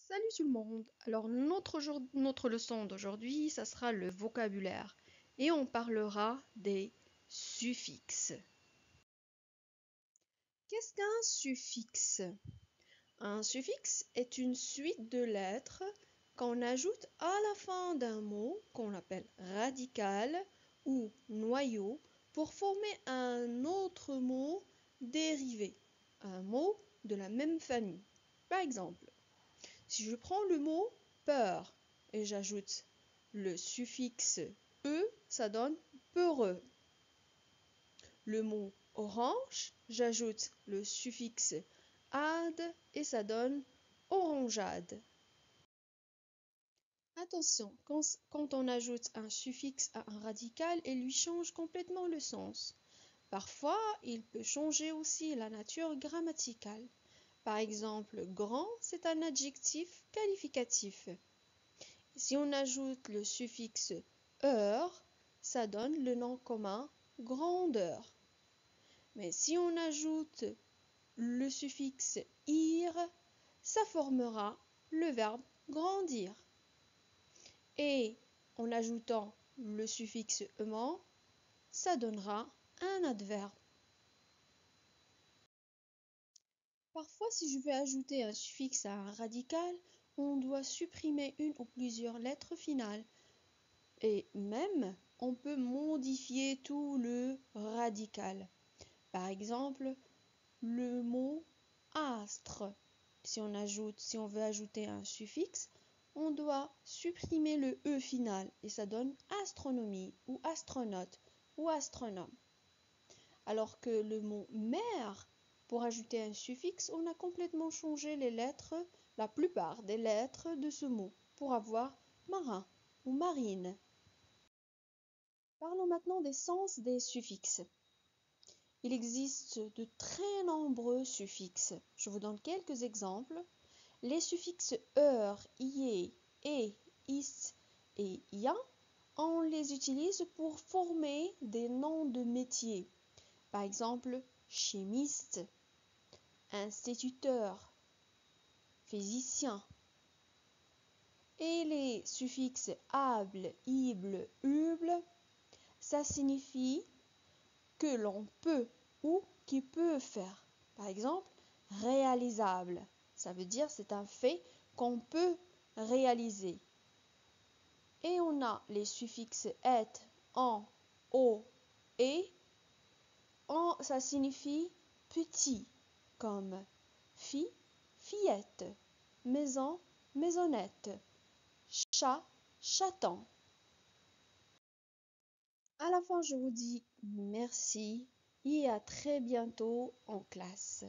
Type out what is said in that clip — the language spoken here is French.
Salut tout le monde! Alors notre leçon d'aujourd'hui, ça sera le vocabulaire et on parlera des suffixes. Qu'est-ce qu'un suffixe? Un suffixe est une suite de lettres qu'on ajoute à la fin d'un mot qu'on appelle radical ou noyau pour former un autre mot dérivé, un mot de la même famille. Par exemple, si je prends le mot peur et j'ajoute le suffixe e, ça donne peureux. Le mot orange, j'ajoute le suffixe ade et ça donne orangeade. Attention, quand on ajoute un suffixe à un radical, il lui change complètement le sens. Parfois, il peut changer aussi la nature grammaticale. Par exemple, grand, c'est un adjectif qualificatif. Si on ajoute le suffixe heure, ça donne le nom commun grandeur. Mais si on ajoute le suffixe ir, ça formera le verbe grandir. Et en ajoutant le suffixe ement, ça donnera un adverbe. Parfois, si je veux ajouter un suffixe à un radical, on doit supprimer une ou plusieurs lettres finales. Et même, on peut modifier tout le radical. Par exemple, le mot astre. Si on veut ajouter un suffixe, on doit supprimer le e final et ça donne astronomie ou astronaute ou astronome. Alors que le mot mer, pour ajouter un suffixe, on a complètement changé les lettres, la plupart des lettres de ce mot, pour avoir marin ou marine. Parlons maintenant des sens des suffixes. Il existe de très nombreux suffixes. Je vous donne quelques exemples. Les suffixes heure, ié, et, is et ya, on les utilise pour former des noms de métiers. Par exemple, chimiste, instituteur, physicien. Et les suffixes able, ible, uble, ça signifie que l'on peut ou qui peut faire. Par exemple, réalisable, ça veut dire c'est un fait qu'on peut réaliser. Et on a les suffixes et, en, au, et. Ça signifie petit, comme fille, fillette, maison, maisonnette, chat, chaton. À la fin, je vous dis merci et à très bientôt en classe.